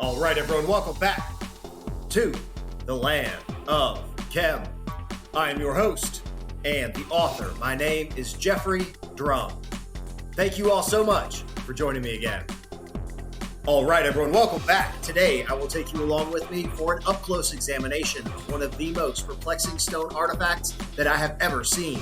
All right, everyone, welcome back to the Land of Chem. I am your host and the author. My name is Jeffrey Drum. Thank you all so much for joining me again. All right, everyone, welcome back. Today, I will take you along with me for an up-close examination of one of the most perplexing stone artifacts that I have ever seen.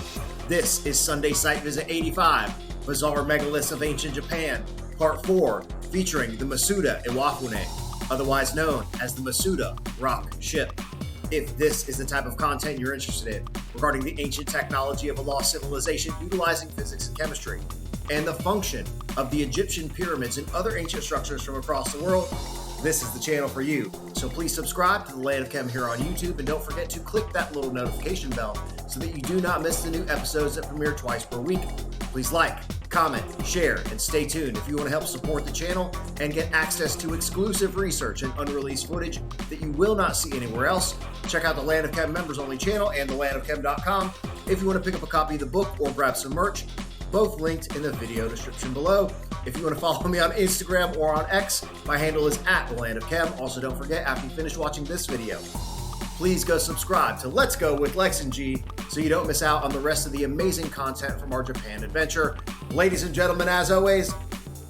This is Sunday Site Visit 85, Bizarre Megaliths of Ancient Japan, Part 4, featuring the Masuda Iwafune, otherwise known as the Masuda Rock Ship. If this is the type of content you're interested in regarding the ancient technology of a lost civilization utilizing physics and chemistry, and the function of the Egyptian pyramids and other ancient structures from across the world, this is the channel for you. So please subscribe to the Land of Chem here on YouTube, and don't forget to click that little notification bell so that you do not miss the new episodes that premiere twice per week. Please like, comment, share, and stay tuned if you want to help support the channel and get access to exclusive research and unreleased footage that you will not see anywhere else. Check out the Land of Chem members only channel and thelandofchem.com if you want to pick up a copy of the book or grab some merch, both linked in the video description below. If you want to follow me on Instagram or on X, my handle is @thelandofchem. Also, don't forget, after you finish watching this video, please go subscribe to Let's Go with Lex and G so you don't miss out on the rest of the amazing content from our Japan adventure. Ladies and gentlemen, as always,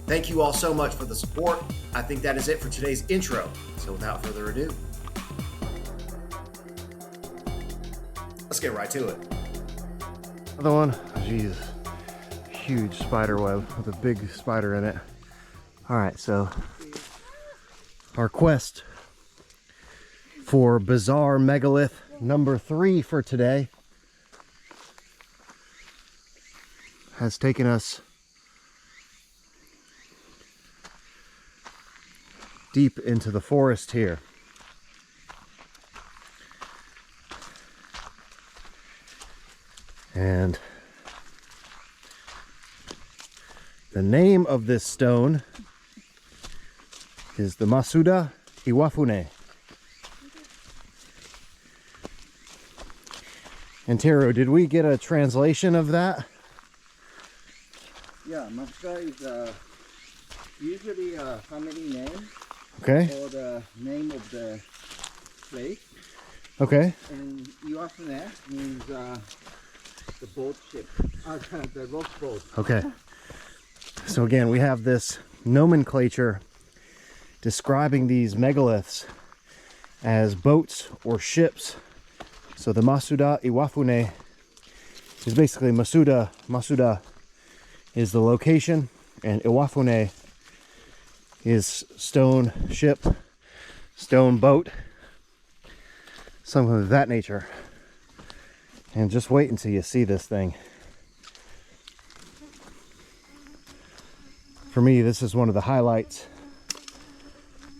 thank you all so much for the support. I think that is it for today's intro. So without further ado, let's get right to it. Another one. Jeez. Huge spider web with a big spider in it. Alright, so our quest for bizarre megalith number 3 for today has taken us deep into the forest here. And the name of this stone is the Masuda Iwafune. And Taro, did we get a translation of that? Yeah, Masuda is usually a family name. Okay. Or the name of the place. Okay. And Iwafune means the boat ship, the rock boat. Okay. So again, we have this nomenclature describing these megaliths as boats or ships. So the Masuda Iwafune is basically Masuda. Masuda is the location, and Iwafune is stone ship, stone boat, something of that nature. And just wait until you see this thing. For me, this is one of the highlights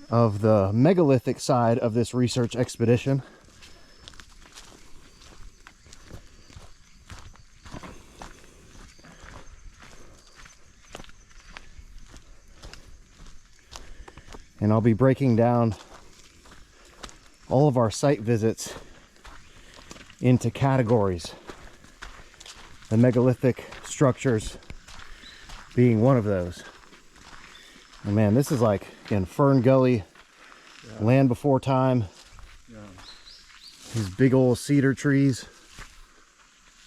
of the megalithic side of this research expedition. And I'll be breaking down all of our site visits into categories. The megalithic structures being one of those. And man, this is like, again, Fern Gully, yeah. Land before time. Yeah. These big old cedar trees.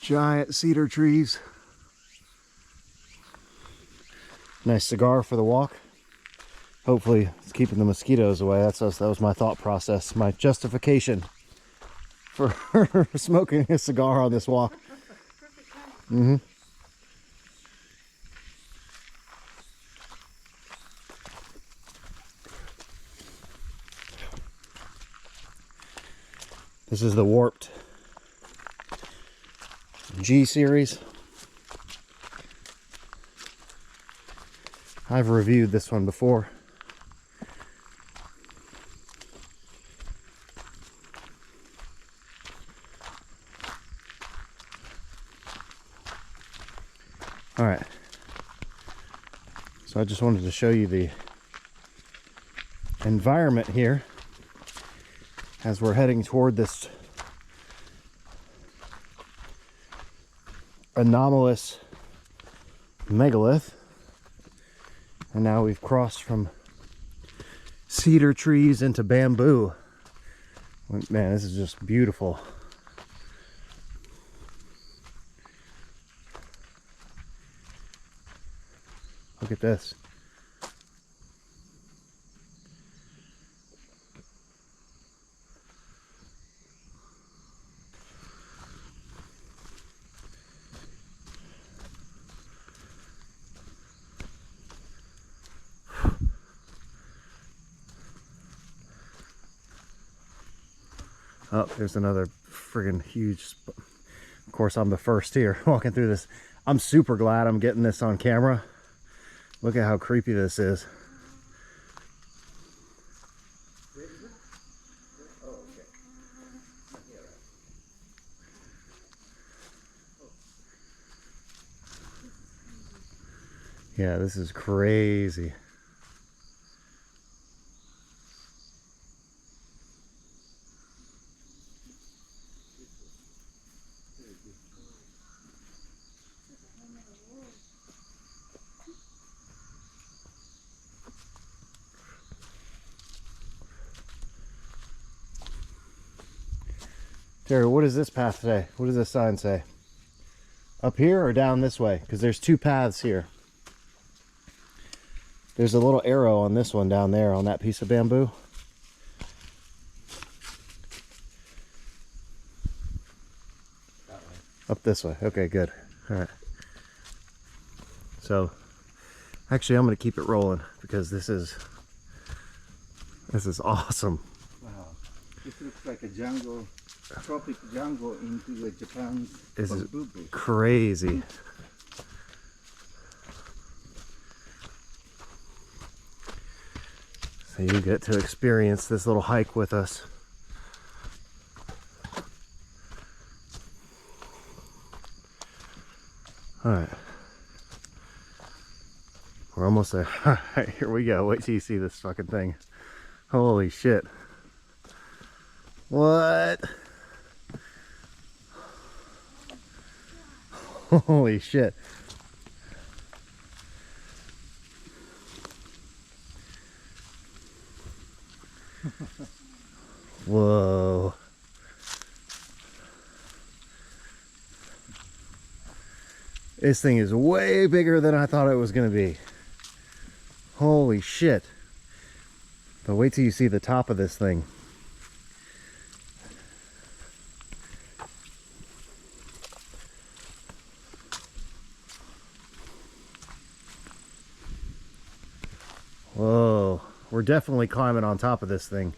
Giant cedar trees. Nice cigar for the walk. Hopefully it's keeping the mosquitoes away. That was my thought process, my justification for smoking a cigar on this walk. Mm-hmm. This is the warped G series. I've reviewed this one before. All right. So I just wanted to show you the environment here as we're heading toward this anomalous megalith. And now we've crossed from cedar trees into bamboo. Man, this is just beautiful. Look at this. Oh, there's another friggin' huge Of course, I'm the first here walking through this. I'm super glad I'm getting this on camera. Look at how creepy this is. Yeah, this is crazy. Terry, what does this path say? What does this sign say? Up here or down this way? Because there's two paths here. There's a little arrow on this one down there on that piece of bamboo. That way. Up this way. Okay, good. All right. So, actually, I'm going to keep it rolling because this is awesome. Wow. This looks like a jungle. Tropic jungle into Japan's This is bamboo bush. crazy. So you get to experience this little hike with us. All right. We're almost there. All right, here we go. Wait till you see this fucking thing. Holy shit. What? Holy shit. Whoa. This thing is way bigger than I thought it was going to be. Holy shit. But wait till you see the top of this thing. Whoa, we're definitely climbing on top of this thing.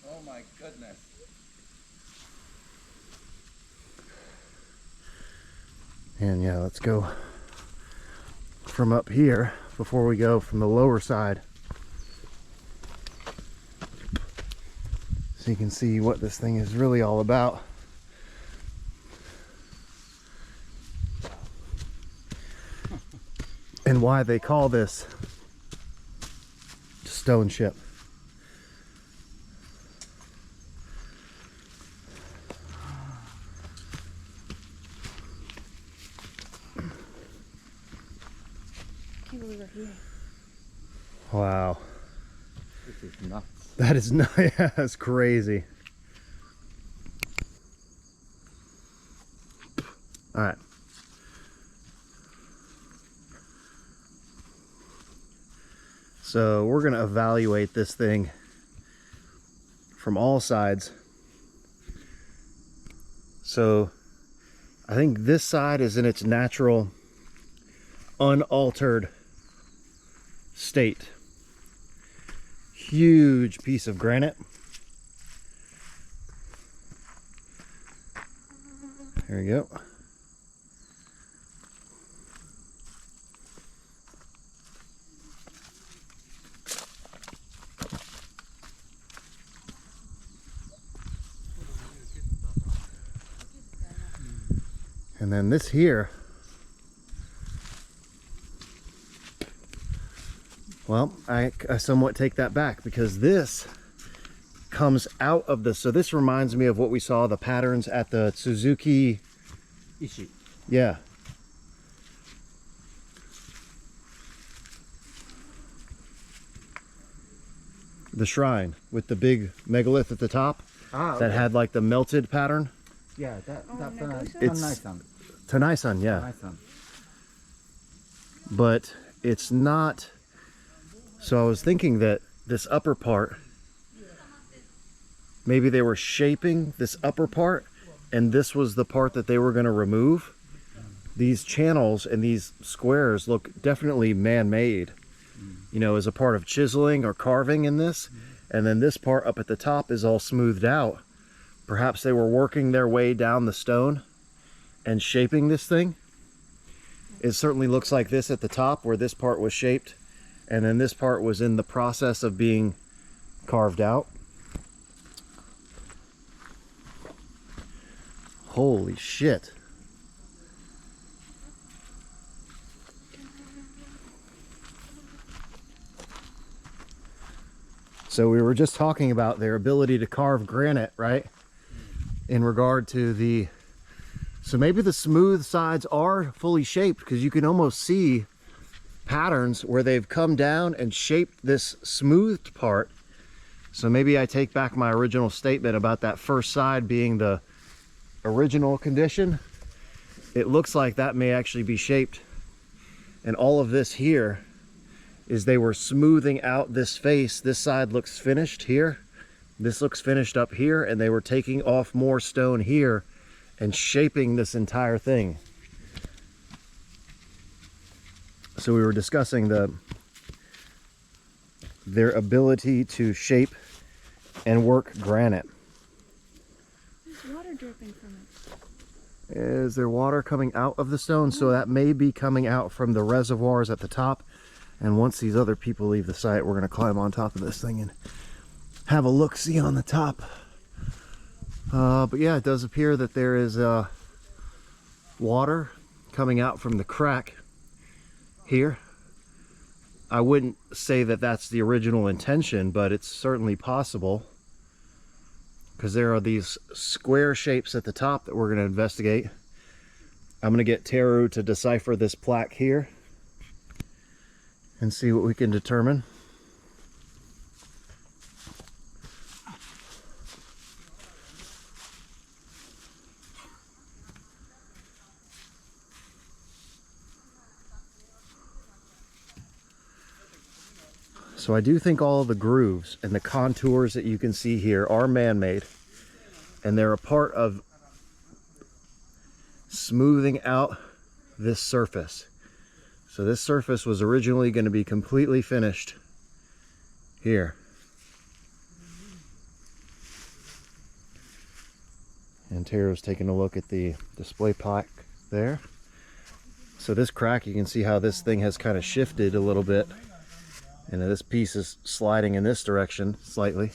Oh my goodness. And yeah, let's go from up here before we go from the lower side. So you can see what this thing is really all about. And why they call this stone ship. Can't believe we're here. Wow. This is nuts. That is not, yeah, that's crazy. All right. So we're going to evaluate this thing from all sides. So I think this side is in its natural, unaltered state. Huge piece of granite. There we go. And then this here, well, I somewhat take that back because this comes out of the, so this reminds me of what we saw, the patterns at the Suzuki. Ishi. Yeah. The shrine with the big megalith at the top that had like the melted pattern. Yeah, that It's Tanai-san. Tanai-san, yeah. Tanai-san. But it's not. So I was thinking that this upper part, maybe they were shaping this upper part and this was the part that they were going to remove. These channels and these squares look definitely man-made, you know, as a part of chiseling or carving in this. And then this part up at the top is all smoothed out. Perhaps they were working their way down the stone and shaping this thing. It certainly looks like this at the top where this part was shaped, and then this part was in the process of being carved out. Holy shit. So we were just talking about their ability to carve granite, right? In regard to the, so maybe the smooth sides are fully shaped, because you can almost see patterns where they've come down and shaped this smoothed part. So maybe I take back my original statement about that first side being the original condition. It looks like that may actually be shaped, and all of this here is they were smoothing out this face. This side looks finished here, this looks finished up here, and they were taking off more stone here and shaping this entire thing. So we were discussing their ability to shape and work granite. There's water dripping from it. Is there water coming out of the stone? So that may be coming out from the reservoirs at the top. And once these other people leave the site, we're going to climb on top of this thing and have a look-see on the top. But yeah, it does appear that there is water coming out from the crack here. I wouldn't say that that's the original intention, but it's certainly possible, because there are these square shapes at the top that we're going to investigate. I'm going to get Teru to decipher this plaque here and see what we can determine. So I do think all of the grooves and the contours that you can see here are man-made, and they're a part of smoothing out this surface. So this surface was originally going to be completely finished here. And Tara's taking a look at the display plaque there. So this crack, you can see how this thing has kind of shifted a little bit. And this piece is sliding in this direction slightly.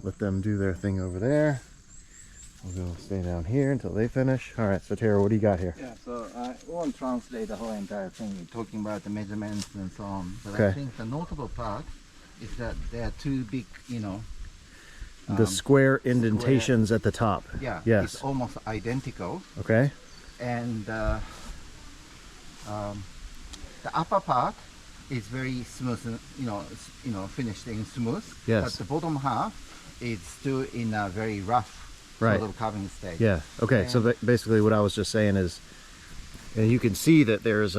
Let them do their thing over there. We'll go stay down here until they finish. All right, so Tara, what do you got here? Yeah, so I won't translate the whole entire thing, talking about the measurements and so on. But Okay. I think the notable part is that there are two big, you know, The square indentations at the top. yeah, Yes. it's almost identical. Okay. And the upper part is very smooth, finished in smooth. Yes. But the bottom half is still in a very rough Right. sort of carving state. Yeah. Okay. So basically, what I was just saying is, and you can see that there's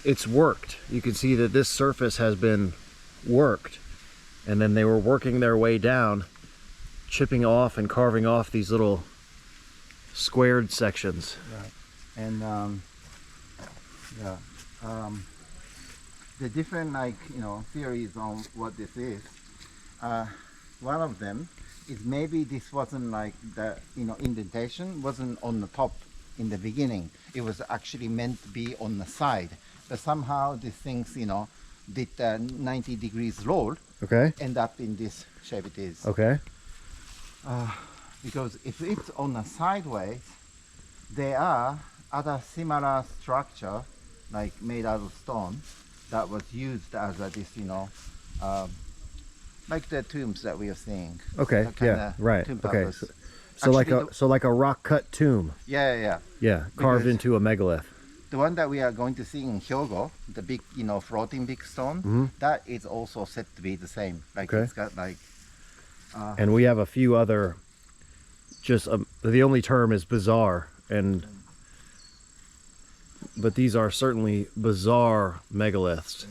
it's worked. You can see that this surface has been worked, and then they were working their way down, chipping off and carving off these little squared sections. Right. And the different theories on what this is. One of them is maybe this wasn't like the indentation wasn't on the top in the beginning. It was actually meant to be on the side. But somehow these things did 90 degrees roll, Okay. end up in this shape it is. Okay. because if it's on a sideways, there are other similar structure like made out of stone that was used as a this, you know, like the tombs that we are seeing. Okay, That yeah, kinda right. tomb Okay, purpose. so like Actually, a so like a rock cut tomb. yeah. Yeah, carved Because- into a megalith. The one that we are going to see in Hyogo, the big, you know, floating big stone, Mhm. that is also said to be the same. Like Okay. it's got like, And we have a few other, just the only term is bizarre, but these are certainly bizarre megaliths.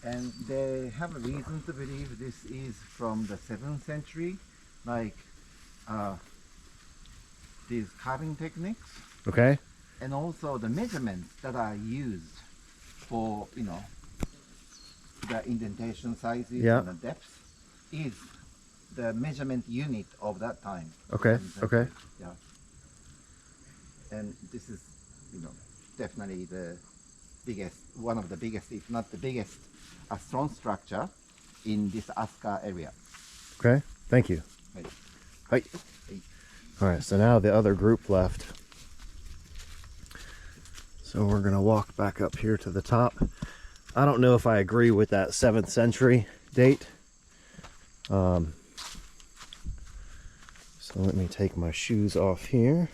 and they have a reason to believe this is from the 7th century, like these carving techniques, Okay, and also the measurements that are used for, you know, the indentation sizes Yeah. and the depth is the measurement unit of that time. okay, 7th century. okay. Yeah. And this is, you know, definitely the biggest, one of the biggest, if not the biggest, stone structure in this Asuka area. Okay, thank you. Right. Hi. Hey. All right, so now the other group left. So we're gonna walk back up here to the top. I don't know if I agree with that 7th century date. So let me take my shoes off here.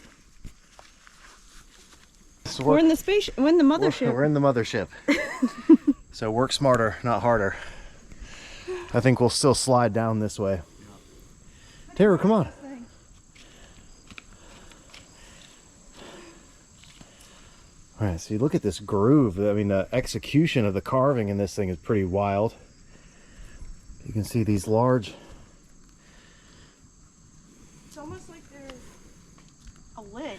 So We're in the space. We're in the mothership. We're in the mothership. So work smarter, not harder. I think we'll still slide down this way. Tara, come on. All right, so you look at this groove. I mean, the execution of the carving in this thing is pretty wild. You can see these large. It's almost like there's a lid.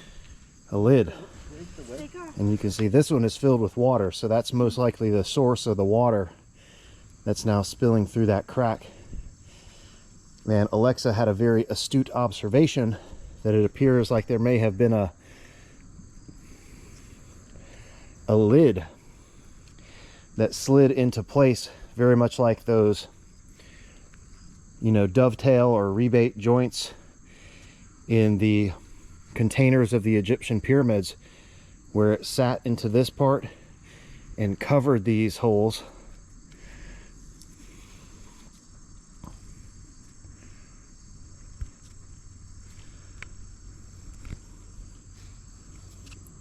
A lid. Take off. And you can see this one is filled with water, so that's most likely the source of the water that's now spilling through that crack. And Alexa had a very astute observation that it appears like there may have been a lid that slid into place, very much like those, you know, dovetail or rebate joints in the containers of the Egyptian pyramids, where it sat into this part and covered these holes.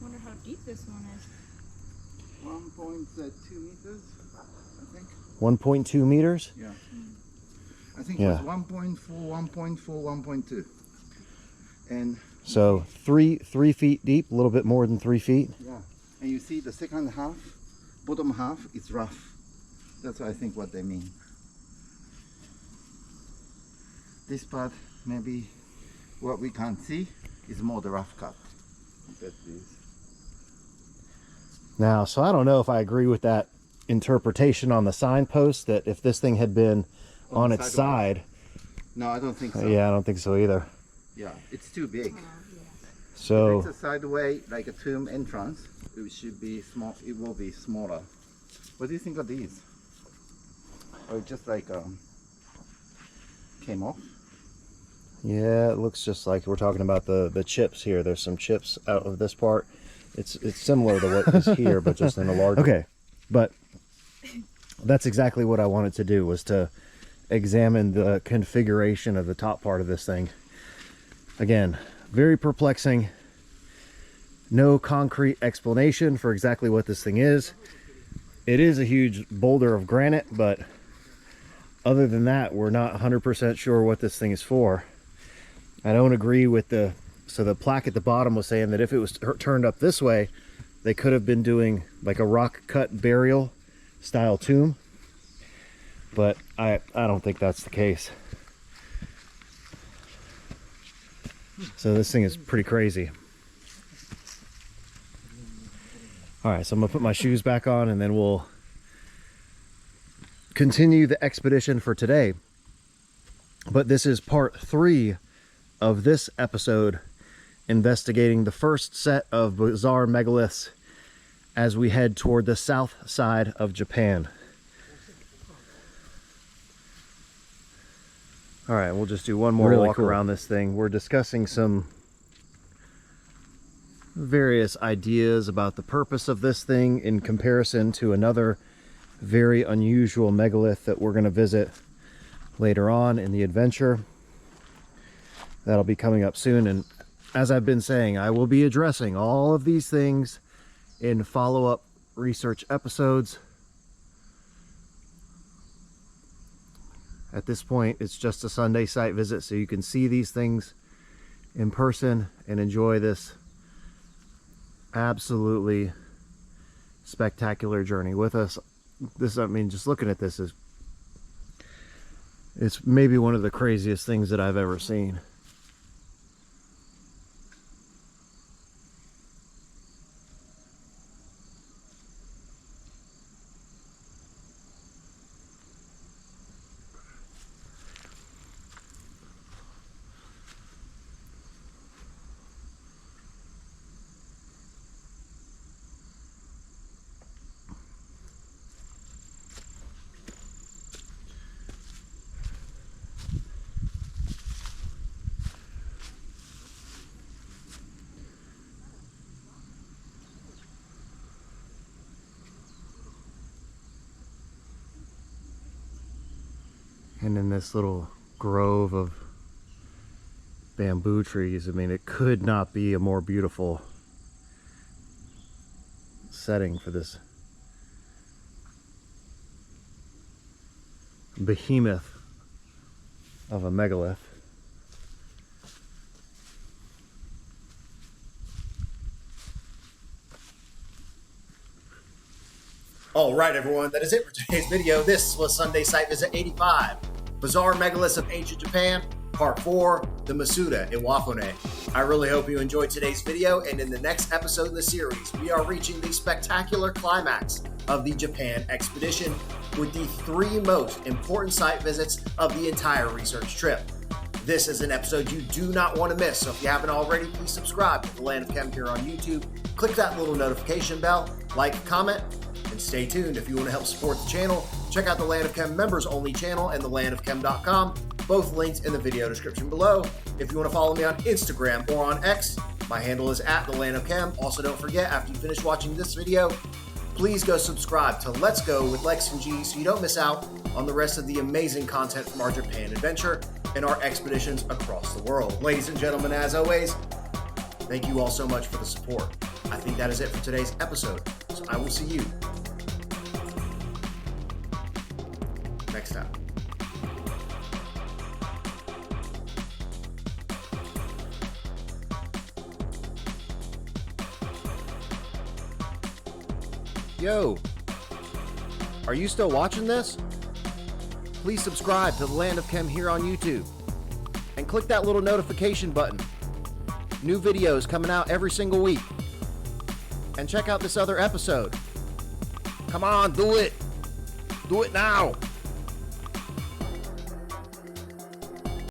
Wonder how deep this one is. 1.2 meters, I think. 1.2 meters. Yeah. I think Yeah. it was 1.4, 1.4, 1.2. And So three feet deep, a little bit more than 3 feet. yeah, and you see the second half, bottom half is rough. That's I think what they mean. This part, maybe what we can't see is more the rough cut compared to this. Now, so I don't know if I agree with that interpretation on the signpost, that if this thing had been on the its sidewalk. side. No, I don't think so. Yeah, I don't think so either. Yeah, it's too big. So If it's a sideway, like a tomb entrance, it should be small. It will be smaller. What do you think of these? Or just like came off? yeah, it looks just like we're talking about the chips here. There's some chips out of this part. It's similar to what is here, but just in a larger. Okay, but that's exactly what I wanted to do, was to examine the configuration of the top part of this thing. Again, very perplexing. No concrete explanation for exactly what this thing is. It is a huge boulder of granite, but other than that, we're not 100% sure what this thing is for. I don't agree with so the plaque at the bottom was saying that if it was turned up this way, they could have been doing like a rock cut burial style tomb. But I don't think that's the case. So this thing is pretty crazy. All right, so I'm gonna put my shoes back on and then we'll continue the expedition for today. But this is part 3 of this episode, investigating the first set of bizarre megaliths as we head toward the south side of Japan. All right, we'll just do one more walk around this thing. We're discussing some various ideas about the purpose of this thing in comparison to another very unusual megalith that we're going to visit later on in the adventure. That'll be coming up soon, and as I've been saying, I will be addressing all of these things in follow-up research episodes. At this point, it's just a Sunday site visit, so you can see these things in person and enjoy this absolutely spectacular journey with us. This, I mean, just looking at this is, it's maybe one of the craziest things that I've ever seen. And in this little grove of bamboo trees, I mean, it could not be a more beautiful setting for this behemoth of a megalith. All right, everyone, that is it for today's video. This was Sunday Site Visit 85, Bizarre Megaliths of Ancient Japan, Part 4, the Masuda Iwafune. I really hope you enjoyed today's video, and in the next episode in the series, we are reaching the spectacular climax of the Japan expedition with the 3 most important site visits of the entire research trip. This is an episode you do not want to miss, so if you haven't already, please subscribe to The Land of Chem here on YouTube. Click that little notification bell, like, comment, and stay tuned. If you want to help support the channel, check out the Land of Chem members only channel and thelandofchem.com, both links in the video description below. If you want to follow me on Instagram or on X, my handle is @thelandofchem. Also, don't forget, after you finish watching this video, please go subscribe to Let's Go with Lex and G so you don't miss out on the rest of the amazing content from our Japan adventure and our expeditions across the world. Ladies and gentlemen, as always, thank you all so much for the support. I think that is it for today's episode, so I will see you next time. Yo, are you still watching this? Please subscribe to The Land of Chem here on YouTube and click that little notification button. New videos coming out every single week. And check out this other episode. Come on, do it. Do it now.